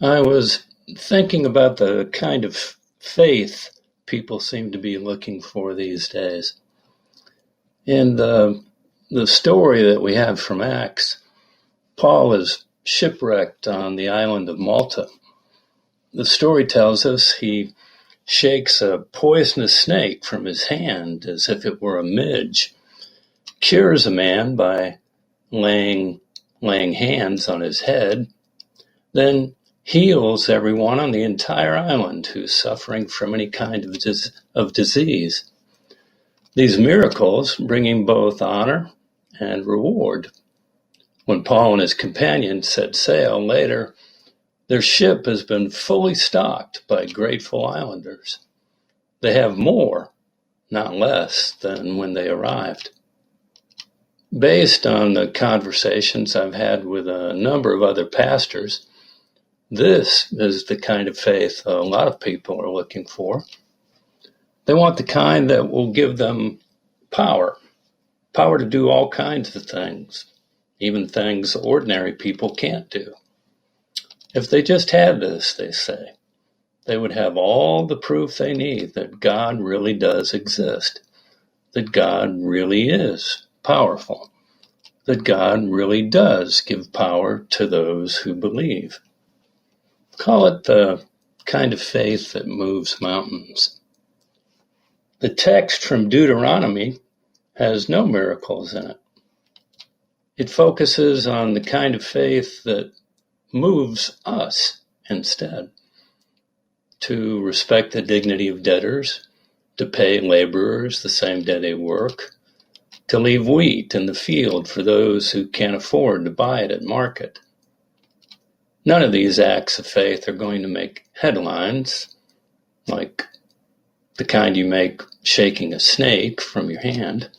I was thinking about the kind of faith people seem to be looking for these days. In the story that we have from Acts, Paul is shipwrecked on the island of Malta. The story tells us he shakes a poisonous snake from his hand as if it were a midge, cures a man by laying hands on his head, then heals everyone on the entire island who's suffering from any kind of disease. These miracles bring him both honor and reward. When Paul and his companions set sail later, their ship has been fully stocked by grateful islanders. They have more, not less, than when they arrived. Based on the conversations I've had with a number of other pastors, this is the kind of faith a lot of people are looking for. They want the kind that will give them power to do all kinds of things, even things ordinary people can't do. If they just had this, they say, they would have all the proof they need that God really does exist, that God really is powerful, that God really does give power to those who believe. Call it the kind of faith that moves mountains. The text from Deuteronomy has no miracles in it. It focuses on the kind of faith that moves us instead. To respect the dignity of debtors, to pay laborers the same day they work, to leave wheat in the field for those who can't afford to buy it at market. None of these acts of faith are going to make headlines, like the kind you make shaking a snake from your hand.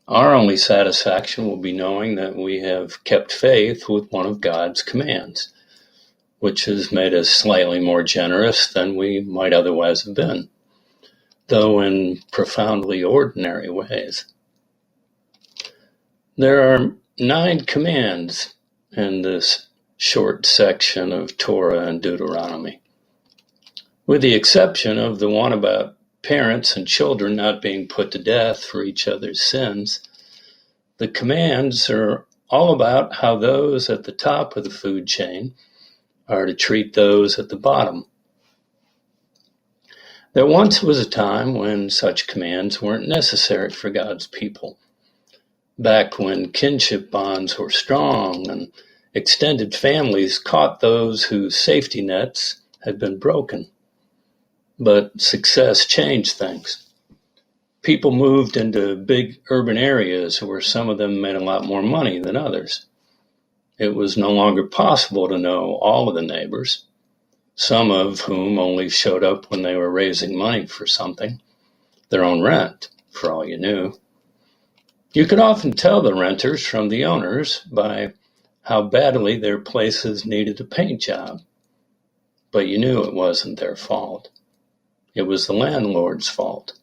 Our only satisfaction will be knowing that we have kept faith with one of God's commands, which has made us slightly more generous than we might otherwise have been, though in profoundly ordinary ways. There are 9 commands in this short section of Torah and Deuteronomy. With the exception of the one about parents and children not being put to death for each other's sins, the commands are all about how those at the top of the food chain are to treat those at the bottom. There once was a time when such commands weren't necessary for God's people, back when kinship bonds were strong and extended families caught those whose safety nets had been broken. But success changed things. People moved into big urban areas where some of them made a lot more money than others. It was no longer possible to know all of the neighbors, some of whom only showed up when they were raising money for something, their own rent, for all you knew. You could often tell the renters from the owners by how badly their places needed a paint job, but you knew it wasn't their fault. It was the landlord's fault.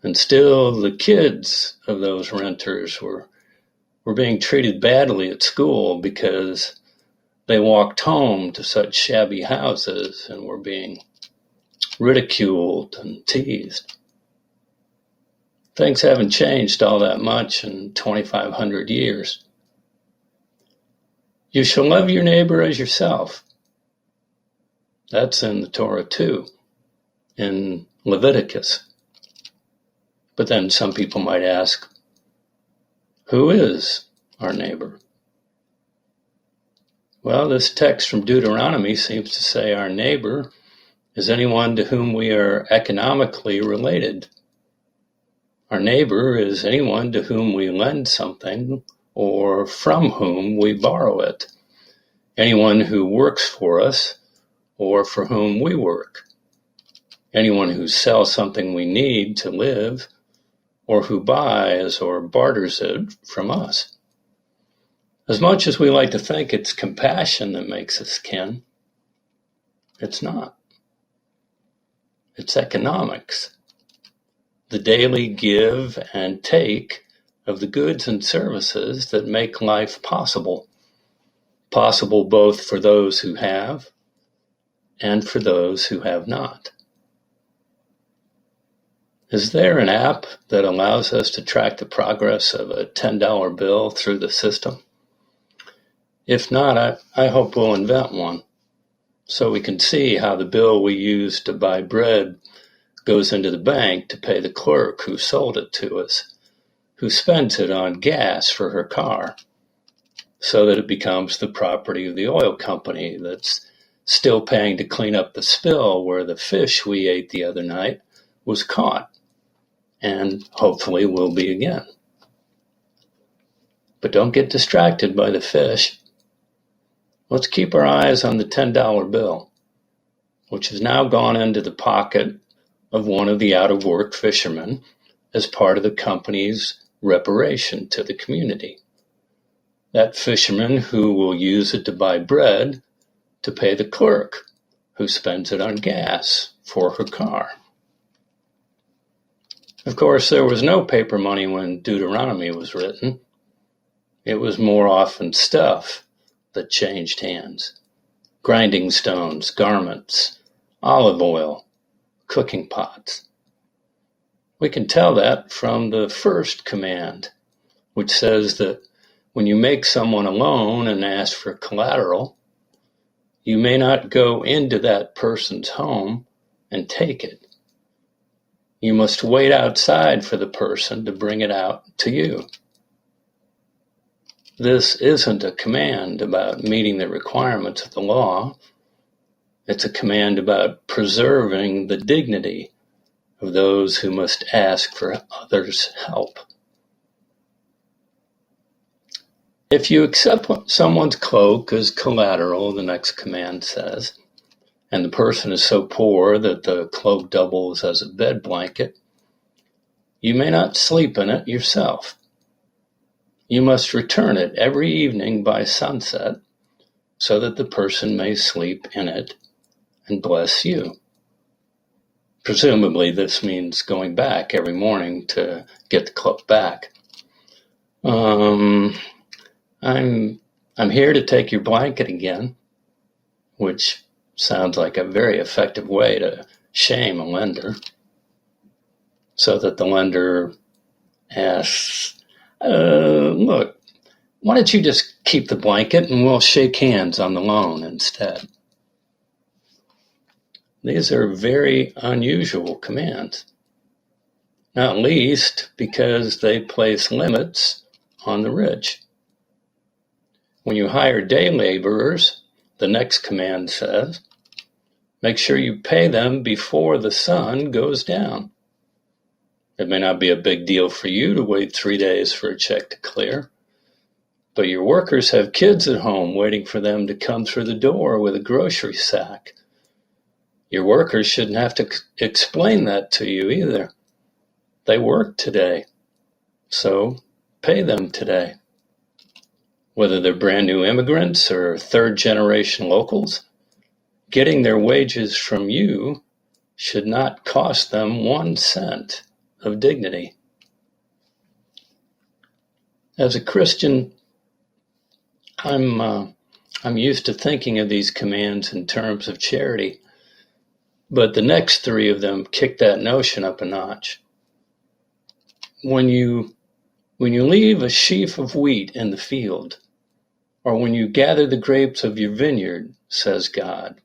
And still, the kids of those renters were being treated badly at school because they walked home to such shabby houses and were being ridiculed and teased. Things haven't changed all that much in 2,500 years. You shall love your neighbor as yourself. That's in the Torah too, in Leviticus. But then some people might ask, who is our neighbor? Well, this text from Deuteronomy seems to say our neighbor is anyone to whom we are economically related. Our neighbor is anyone to whom we lend something or from whom we borrow it. Anyone who works for us or for whom we work. Anyone who sells something we need to live or who buys or barters it from us. As much as we like to think it's compassion that makes us kin, it's not. It's economics. The daily give and take of the goods and services that make life possible. possible both for those who have and for those who have not. Is there an app that allows us to track the progress of a $10 bill through the system? If not, I hope we'll invent one so we can see how the bill we use to buy bread goes into the bank to pay the clerk who sold it to us, who spends it on gas for her car, so that it becomes the property of the oil company that's still paying to clean up the spill where the fish we ate the other night was caught, and hopefully will be again. But don't get distracted by the fish. Let's keep our eyes on the $10 bill, which has now gone into the pocket of one of the out-of-work fishermen as part of the company's reparation to the community. That fisherman who will use it to buy bread to pay the clerk who spends it on gas for her car. Of course, there was no paper money when Deuteronomy was written. It was more often stuff that changed hands. Grinding stones, garments, olive oil, cooking pots. We can tell that from the first command, which says that when you make someone a loan and ask for collateral, you may not go into that person's home and take it. You must wait outside for the person to bring it out to you. This isn't a command about meeting the requirements of the law. It's a command about preserving the dignity of those who must ask for others' help. If you accept someone's cloak as collateral, the next command says, and the person is so poor that the cloak doubles as a bed blanket, you may not sleep in it yourself. You must return it every evening by sunset so that the person may sleep in it and bless you. Presumably this means going back every morning to get the cloak back. I'm here to take your blanket again, which sounds like a very effective way to shame a lender, so that the lender asks, look, why don't you just keep the blanket and we'll shake hands on the loan instead? These are very unusual commands, not least because they place limits on the rich. When you hire day laborers, the next command says, make sure you pay them before the sun goes down. It may not be a big deal for you to wait 3 days for a check to clear, but your workers have kids at home waiting for them to come through the door with a grocery sack. Your workers shouldn't have to explain that to you either. They work today, so pay them today. Whether they're brand new immigrants or third-generation locals, getting their wages from you should not cost them 1 cent of dignity. As a Christian, I'm used to thinking of these commands in terms of charity, but the next 3 of them kick that notion up a notch. When you leave a sheaf of wheat in the field, or when you gather the grapes of your vineyard, says God,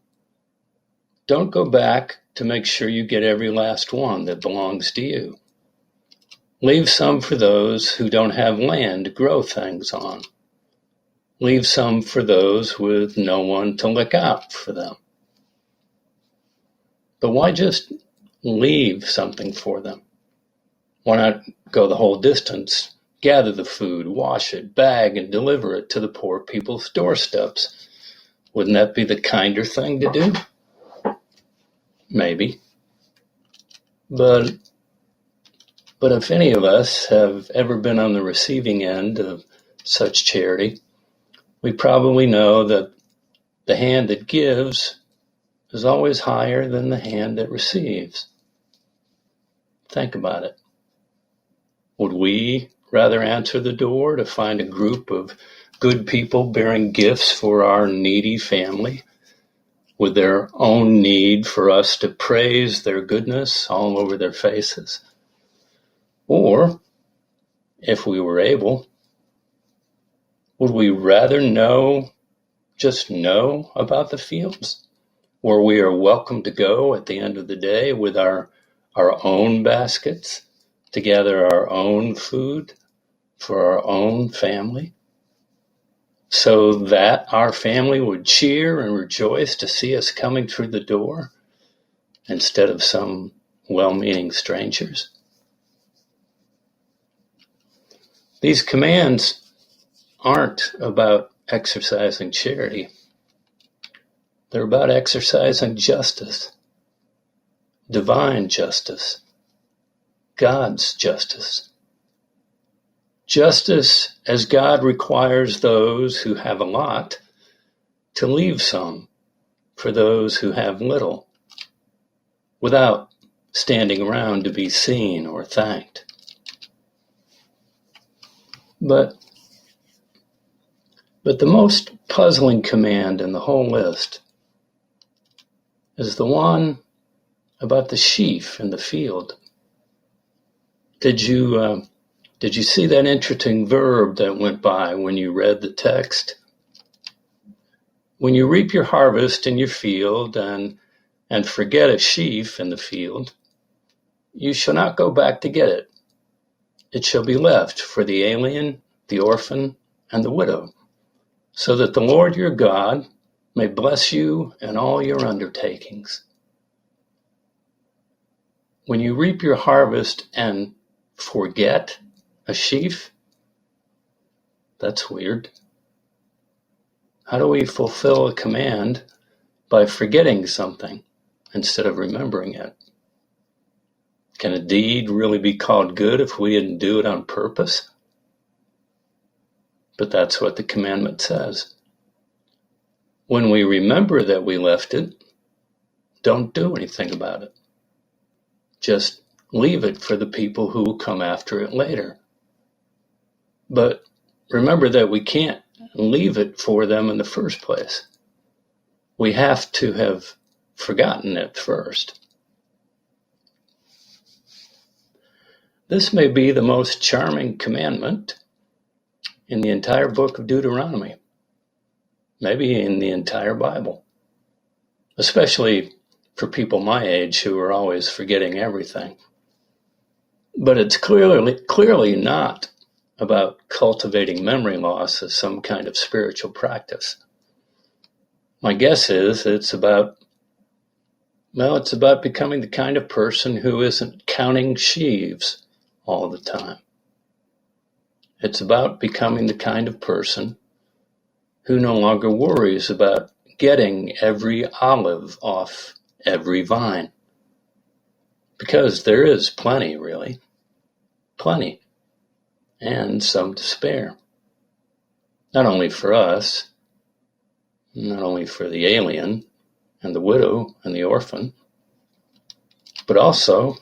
don't go back to make sure you get every last one that belongs to you. Leave some for those who don't have land to grow things on. Leave some for those with no one to look out for them. But why just leave something for them? Why not go the whole distance, gather the food, wash it, bag, and deliver it to the poor people's doorsteps? Wouldn't that be the kinder thing to do? Maybe. But if any of us have ever been on the receiving end of such charity, we probably know that the hand that gives is always higher than the hand that receives. Think about it. Would we rather answer the door to find a group of good people bearing gifts for our needy family, with their own need for us to praise their goodness all over their faces? Or, if we were able, would we rather just know about the fields, where we are welcome to go at the end of the day with our own baskets to gather our own food for our own family, so that our family would cheer and rejoice to see us coming through the door instead of some well-meaning strangers? These commands aren't about exercising charity. They're about exercising justice, divine justice, God's justice. Justice as God requires those who have a lot to leave some for those who have little, without standing around to be seen or thanked. But the most puzzling command in the whole list is the one about the sheaf in the field. Did you see that interesting verb that went by when you read the text? When you reap your harvest in your field and forget a sheaf in the field, you shall not go back to get it. It shall be left for the alien, the orphan, and the widow, so that the Lord your God may bless you in all your undertakings. When you reap your harvest and forget a sheaf, that's weird. How do we fulfill a command by forgetting something instead of remembering it? Can a deed really be called good if we didn't do it on purpose? But that's what the commandment says. When we remember that we left it, don't do anything about it. Just leave it for the people who will come after it later. But remember that we can't leave it for them in the first place. We have to have forgotten it first. This may be the most charming commandment in the entire book of Deuteronomy, maybe in the entire Bible, especially for people my age who are always forgetting everything. But it's clearly not about cultivating memory loss as some kind of spiritual practice. My guess is it's about becoming the kind of person who isn't counting sheaves all the time. It's about becoming the kind of person who no longer worries about getting every olive off every vine. Because there is plenty, really. Plenty. And some to spare. Not only for us, not only for the alien and the widow and the orphan, but also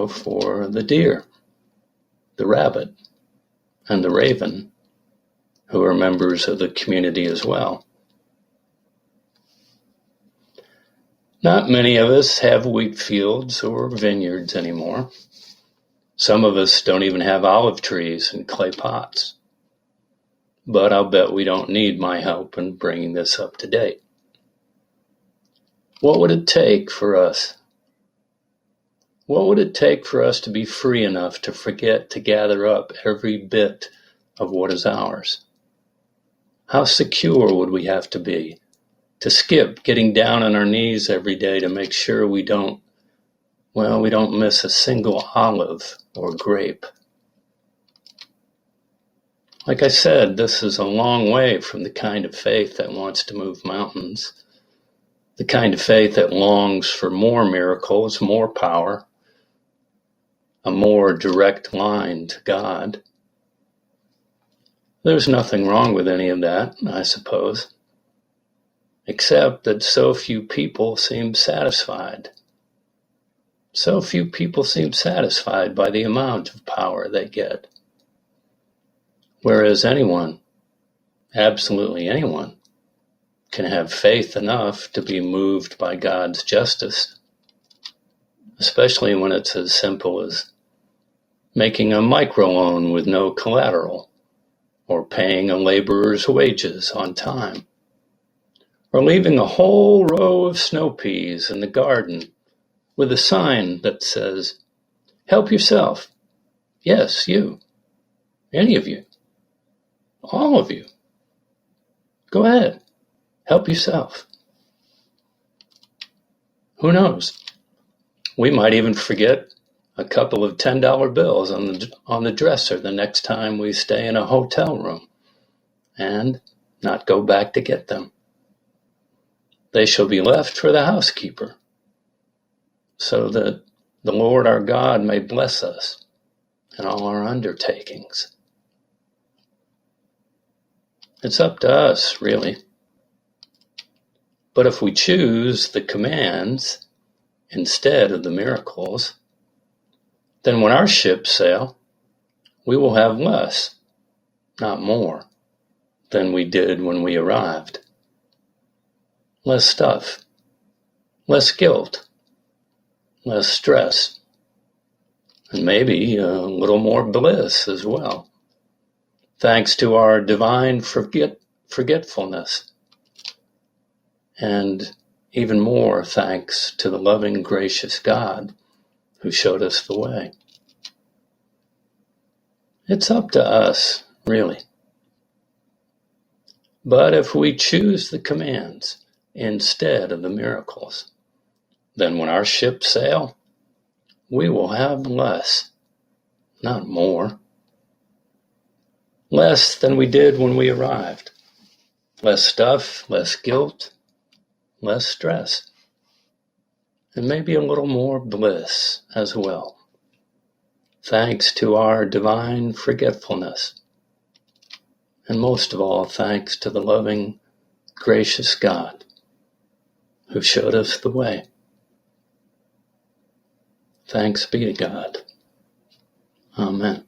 for the deer, the rabbit, and the raven, who are members of the community as well. Not many of us have wheat fields or vineyards anymore. Some of us don't even have olive trees and clay pots. But I'll bet we don't need my help in bringing this up to date. What would it take for us? What would it take for us to be free enough to forget to gather up every bit of what is ours? How secure would we have to be to skip getting down on our knees every day to make sure we don't miss a single olive or grape? Like I said, this is a long way from the kind of faith that wants to move mountains, the kind of faith that longs for more miracles, more power, a more direct line to God. There's nothing wrong with any of that, I suppose, except that so few people seem satisfied. So few people seem satisfied by the amount of power they get. Whereas anyone, absolutely anyone, can have faith enough to be moved by God's justice, especially when it's as simple as making a microloan with no collateral, or paying a laborer's wages on time, or leaving a whole row of snow peas in the garden with a sign that says, "Help yourself." Yes, you. Any of you. All of you. Go ahead. Help yourself. Who knows? We might even forget a couple of $10 bills on the dresser the next time we stay in a hotel room, and not go back to get them. They shall be left for the housekeeper, so that the Lord our God may bless us in all our undertakings. It's up to us, really. But if we choose the commands instead of the miracles, then when our ships sail, we will have less, not more, than we did when we arrived. Less stuff, less guilt, less stress, and maybe a little more bliss as well, thanks to our divine forgetfulness, and even more thanks to the loving, gracious God who showed us the way. It's up to us, really. But if we choose the commands instead of the miracles, then when our ships sail, we will have less, not more. Less than we did when we arrived. Less stuff, less guilt, less stress, and maybe a little more bliss as well, thanks to our divine forgetfulness, and most of all, thanks to the loving, gracious God who showed us the way. Thanks be to God. Amen.